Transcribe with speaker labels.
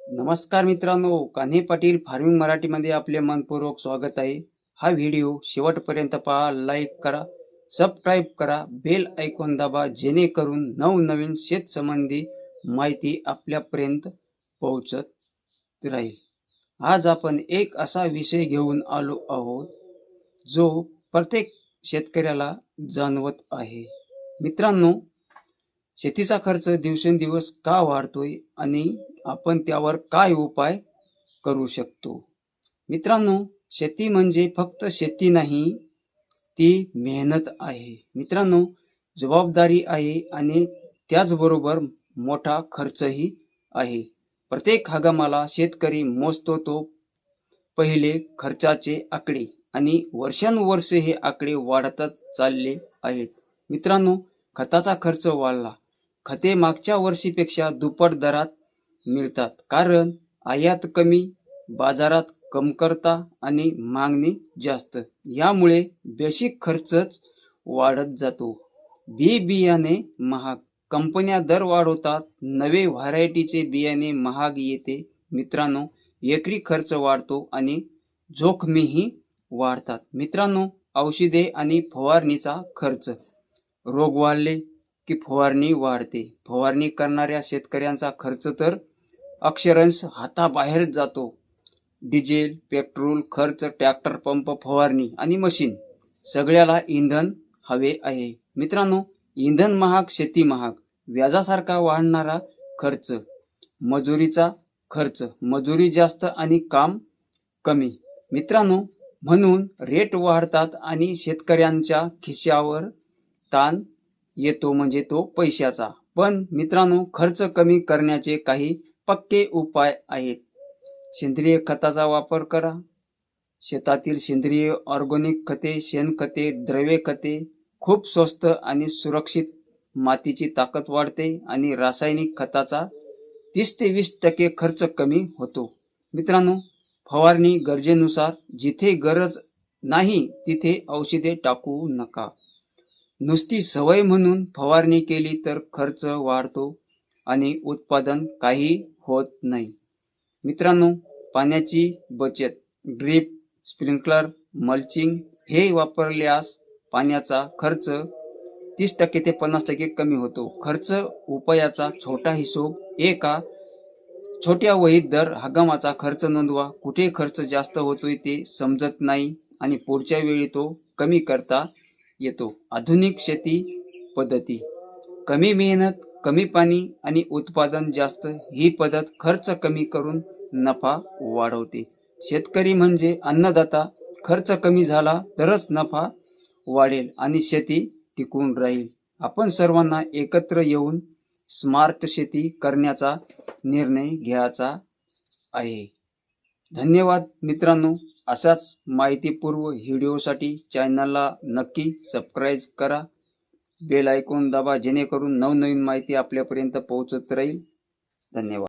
Speaker 1: नमस्कार मित्रांनो, कान्हे पाटील फार्मिंग मराठीमध्ये आपले मनपूर्वक स्वागत आहे। हा व्हिडिओ शेवटपर्यंत पहा, लाईक करा, सबस्क्राइब करा, बेल आयकॉन दाबा, जेणेकरून नवनवीन शेत संबंधी माहिती आपल्यापर्यंत पोहोचत राहील। आज आपण एक असा विषय घेऊन आलो आहोत जो प्रत्येक शेतकऱ्याला जाणवत आहे। मित्रांनो, शेतीचा खर्च दिवसेंदिवस का वाढतोय आणि आपण त्यावर काय उपाय करू शकतो। मित्रांनो, शेती म्हणजे फक्त शेती नाही, ती मेहनत आहे। मित्रांनो, जबाबदारी आहे आणि त्याचबरोबर मोठा खर्चही आहे। प्रत्येक हंगामाला शेतकरी मोजतो तो पहिले खर्चाचे आकडे आणि वर्षानुवर्षे हे आकडे वाढतच चालले आहेत। मित्रांनो, खताचा खर्च वाढला। खते मागच्या वर्षीपेक्षा दुप्पट दरात मिळतात, कारण आयात कमी, बाजारात कमतरता आणि मागणी जास्त। यामुळे बेसिक खर्चच वाढत जातो। बियाणे महाग, कंपन्या दर वाढवतात, नवे व्हरायटीचे बियाणे महाग येते। मित्रांनो, एकरी खर्च वाढतो आणि जोखमीही वाढतात। मित्रांनो, औषधे आणि फवारणीचा खर्च, रोग वाढले की फवारणी वाढते। फवारणी करणाऱ्या शेतकऱ्यांचा खर्च तर अक्षरशः हाताबाहेर जातो। डिझेल, पेट्रोल खर्च, ट्रॅक्टर, पंप, फवारणी आणि मशीन, सगळ्याला इंधन हवे आहे। मित्रांनो, इंधन महाग, शेती महाग, व्याजासारखा वाढणारा खर्च, मजुरीचा खर्च, मजुरी जास्त आणि काम कमी। मित्रांनो, म्हणून रेट वाढतात आणि शेतकऱ्यांच्या खिशावर ताण येतो, म्हणजे तो पैशाचा। पण मित्रांनो, खर्च कमी करण्याचे काही पक्के उपाय आहेत। सेंद्रिय खताचा वापर करा। शेतातील सेंद्रिय ऑर्गॅनिक खते, शेणखते, द्रव्य खते खूप स्वस्त आणि सुरक्षित, मातीची ताकद वाढते आणि रासायनिक खताचा 30 ते 20% खर्च कमी होतो। मित्रांनो, फवारणी गरजेनुसार, जिथे गरज नाही तिथे औषधे टाकू नका। नुसती सवय म्हणून फवारणी केली तर खर्च वाढतो आणि उत्पादन काही होत नाही। मित्रांनो, पाण्याची बचत, ड्रिप, स्प्रिंकलर, मल्चिंग हे वापरल्यास पाण्याचा खर्च 30% ते 50% कमी होतो। खर्च उपायाचा छोटा हिशोब, एका छोट्या वहीत दर हंगामाचा खर्च नोंदवा। कुठे खर्च जास्त होतोय ते समजत नाही आणि पुढच्या वेळी तो कमी करता येतो। आधुनिक शेती पद्धती, कमी मेहनत, कमी पाणी आणि उत्पादन जास्त, ही पद्धत खर्च कमी करून नफा वाढवते। शेतकरी म्हणजे अन्नदाता, खर्च कमी झाला तरच नफा वाढेल आणि शेती टिकून राहील। आपण सर्वांना एकत्र येऊन स्मार्ट शेती करण्याचा निर्णय घ्यायचा आहे। धन्यवाद मित्रांनो, अशाच माहितीपूर्ण व्हिडिओसाठी चॅनलला नक्की सबस्क्राइब करा, बेल आयकॉन दाबा, जेणेकरून नवनवीन माहिती आपल्यापर्यंत पोहोचत राहील। धन्यवाद।